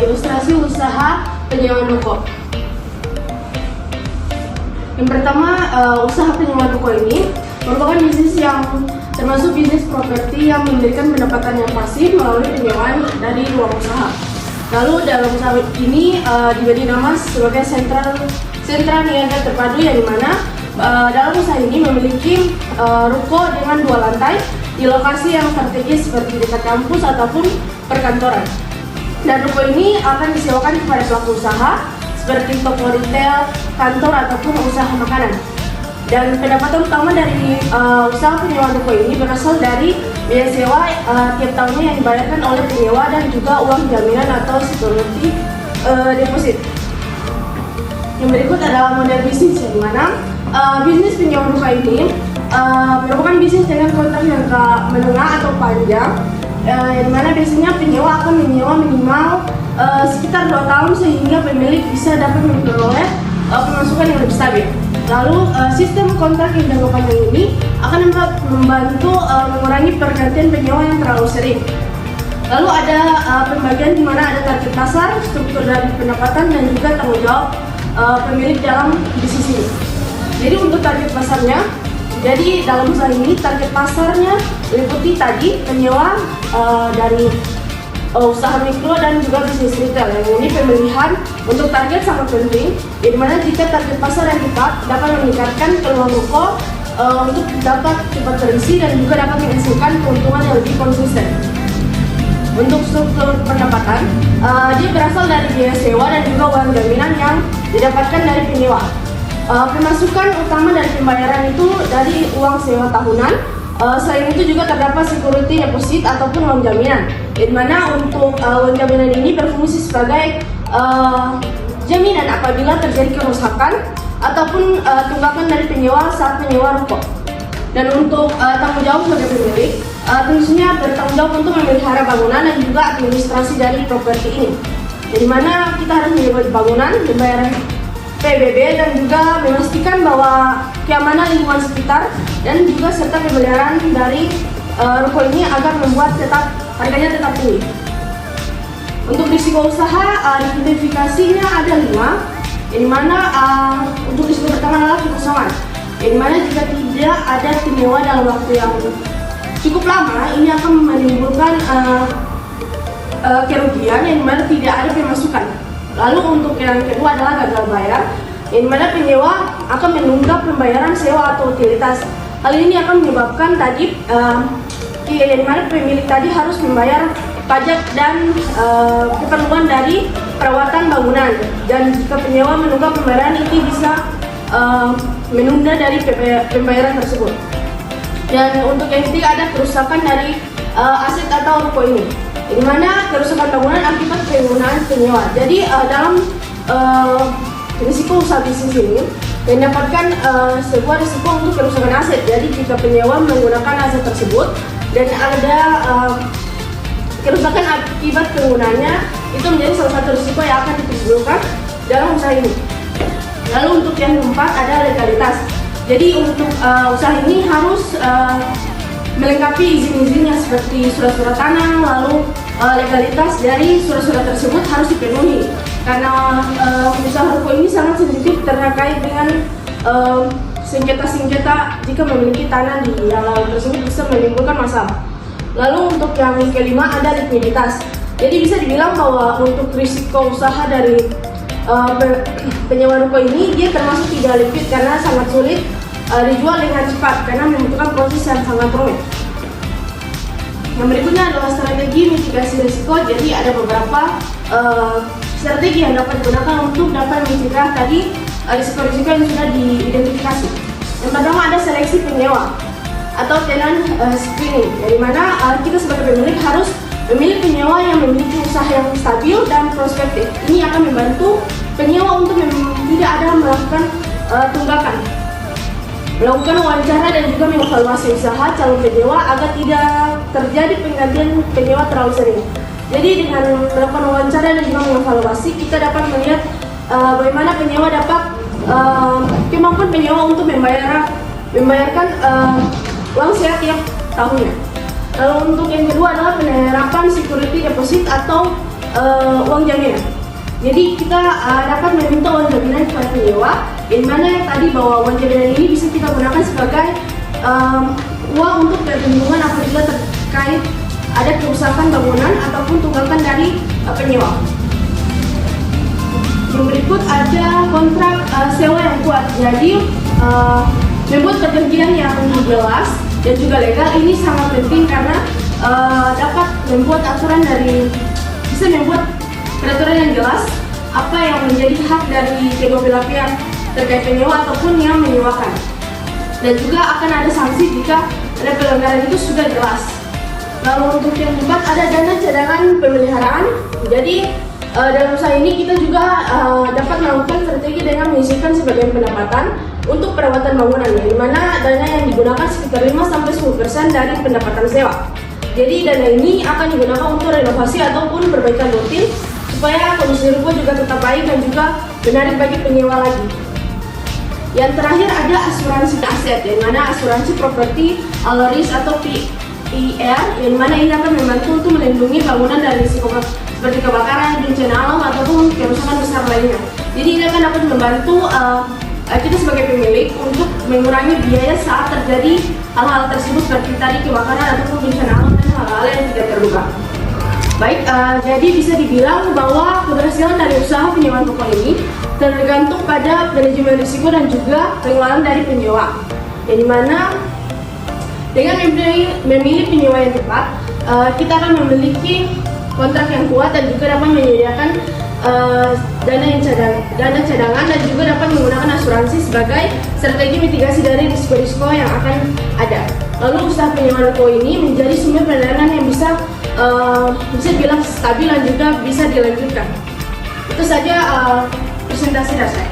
ilustrasi usaha penyewaan ruko. Yang pertama, usaha penyewaan ruko ini merupakan bisnis yang termasuk bisnis properti yang memberikan pendapatan yang pasif melalui penyewaan dari ruang usaha. Lalu dalam usaha ini diberi nama sebagai sentra niaga terpadu, yang dimana dalam usaha ini memiliki ruko dengan 2 lantai di lokasi yang strategis seperti dekat kampus ataupun perkantoran. Dan ruko ini akan disewakan kepada pelaku usaha seperti toko retail, kantor ataupun usaha makanan. Dan pendapatan utama dari usaha penyewaan ruko ini berasal dari biaya sewa tiap tahunnya yang dibayarkan oleh penyewa dan juga uang jaminan atau security deposit. Yang berikut adalah model bisnis, yang mana bisnis penyewaan ruko ini merupakan bisnis dengan kontrak jangka menengah atau panjang, yang mana biasanya penyewa akan menyewa minimal sekitar 2 tahun sehingga pemilik bisa dapat memperoleh pemasukan yang lebih stabil. Lalu sistem kontrak yang jangka panjang ini akan membantu mengurangi pergantian penyewa yang terlalu sering. Lalu ada pembagian di mana ada target pasar, struktur dari pendapatan, dan juga tanggung jawab pemilik dalam bisnis ini. Jadi untuk target pasarnya, jadi dalam usaha ini target pasarnya meliputi tadi penyewa dari usaha mikro dan juga bisnis retail. Yang ini pemilihan untuk target sangat penting, di mana jika target pasar yang tepat dapat meningkatkan peluang ruko untuk dapat cepat terisi dan juga dapat menghasilkan keuntungan yang lebih konsisten. Untuk struktur pendapatan, dia berasal dari biaya sewa dan juga uang jaminan yang didapatkan dari penyewa. Pemasukan utama dari pembayaran itu dari uang sewa tahunan. Selain itu juga terdapat security deposit ataupun uang jaminan, di mana untuk uang jaminan ini berfungsi sebagai jaminan apabila terjadi kerusakan ataupun tunggakan dari penyewa saat menyewa ruko. Dan untuk tanggung jawab sebagai pemilik, tentunya bertanggung jawab untuk memelihara bangunan dan juga administrasi dari properti ini, di mana kita harus menjaga bangunan, membayar PBB, dan juga memastikan bahwa keamanan lingkungan sekitar dan juga serta pemeliharaan dari ruko ini agar membuat harganya tetap tinggi. Untuk risiko usaha, identifikasinya ada 5, yang dimana untuk risiko pertama adalah kekosongan, yang dimana jika tidak ada penyewa dalam waktu yang cukup lama, ini akan menimbulkan kerugian, yang dimana tidak ada pemasukan. Lalu untuk yang kedua adalah gagal bayar, yang dimana penyewa akan menunggak pembayaran sewa atau utilitas. Hal ini akan menyebabkan tadi yang dimana pemilik tadi harus membayar pajak dan keperluan dari perawatan bangunan. Dan jika penyewa menunggak pembayaran, ini bisa menunda dari pembayaran tersebut. Dan untuk yang ketiga ada kerusakan dari aset atau ruko ini, di mana kerusakan bangunan akibat penggunaan penyewa. Jadi dalam risiko usaha bisnis ini mendapatkan sebuah risiko untuk kerusakan aset. Jadi jika penyewa menggunakan aset tersebut dan ada kerusakan akibat penggunaannya, itu menjadi salah satu risiko yang akan ditimbulkan dalam usaha ini. Lalu untuk yang keempat ada legalitas. Jadi untuk usaha ini harus melengkapi izin-izinnya seperti surat-surat tanah, lalu legalitas dari surat-surat tersebut harus dipenuhi, karena usaha ruko ini sangat sensitif terkait dengan sengketa-sengketa jika memiliki tanah di yang lain tersebut bisa menimbulkan masalah. Lalu untuk yang kelima ada likuiditas. Jadi bisa dibilang bahwa untuk risiko usaha dari penyewa ruko ini dia termasuk tidak liquid karena sangat sulit dijual dengan cepat karena membutuhkan proses yang sangat rumit. Yang berikutnya adalah strategi mitigasi risiko. Jadi ada beberapa strategi yang dapat digunakan untuk dapat mencegah tadi risiko-risiko yang sudah diidentifikasi. Yang pertama ada seleksi penyewa atau tenant screening, dari mana kita sebagai pemilik harus memilih penyewa yang memiliki usaha yang stabil dan prospektif. Ini akan membantu penyewa untuk tidak ada melakukan tunggakan, melakukan wawancara dan juga mengevaluasi usaha calon penyewa agar tidak terjadi penggantian penyewa terlalu sering. Jadi dengan melakukan wawancara dan juga mengevaluasi, kita dapat melihat bagaimana penyewa dapat kemampuan penyewa untuk membayarkan uang sewa tiap tahunnya. Lalu untuk yang kedua adalah penerapan security deposit atau uang jaminan. Jadi kita dapat meminta uang jaminan kepada penyewa, di mana yang tadi bahwa uang jaminan ini bisa kita gunakan sebagai uang untuk perlindungan apabila terkait ada kerusakan bangunan ataupun tunggakan dari penyewa. Yang berikut ada kontrak sewa yang kuat. Jadi membuat perjanjian yang jelas dan juga legal ini sangat penting karena dapat membuat bisa membuat peraturan yang jelas apa yang menjadi hak dari kedua belah pihak terkait penyewa ataupun yang menyewakan. Dan juga akan ada sanksi jika ada pelanggaran itu sudah jelas. Lalu untuk yang keempat ada dana cadangan pemeliharaan. Jadi dalam usaha ini kita juga dapat melakukan strategi dengan menyisihkan sebagian pendapatan untuk perawatan bangunan, di mana dana yang digunakan sekitar 5-10% dari pendapatan sewa. Jadi dana ini akan digunakan untuk renovasi ataupun perbaikan rutin supaya kondisi ruko juga tetap baik dan juga menarik bagi penyewa lagi. Yang terakhir ada asuransi aset, yang mana asuransi properti all risk atau PIR, yang mana ini akan membantu untuk melindungi bangunan dari risiko seperti kebakaran, bencana alam ataupun kerusakan besar lainnya. Jadi ini akan dapat membantu kita sebagai pemilik untuk mengurangi biaya saat terjadi hal-hal tersebut seperti tadi kebakaran ataupun bencana alam dan hal-hal yang tidak terduga. Baik, jadi bisa dibilang bahwa keberhasilan dari usaha penyewaan ruko ini tergantung pada manajemen risiko dan juga pengelolaan dari penyewa. Yang dimana dengan memilih penyewa yang tepat, kita akan memiliki kontrak yang kuat dan juga dapat menyediakan dana cadangan dan juga dapat menggunakan asuransi sebagai strategi mitigasi dari risiko-risiko yang akan ada. Lalu usaha penyewaan ruko ini menjadi sumber pendanaan yang bisa bilang stabil dan juga bisa dilanjutkan. Itu saja presentasi dari saya.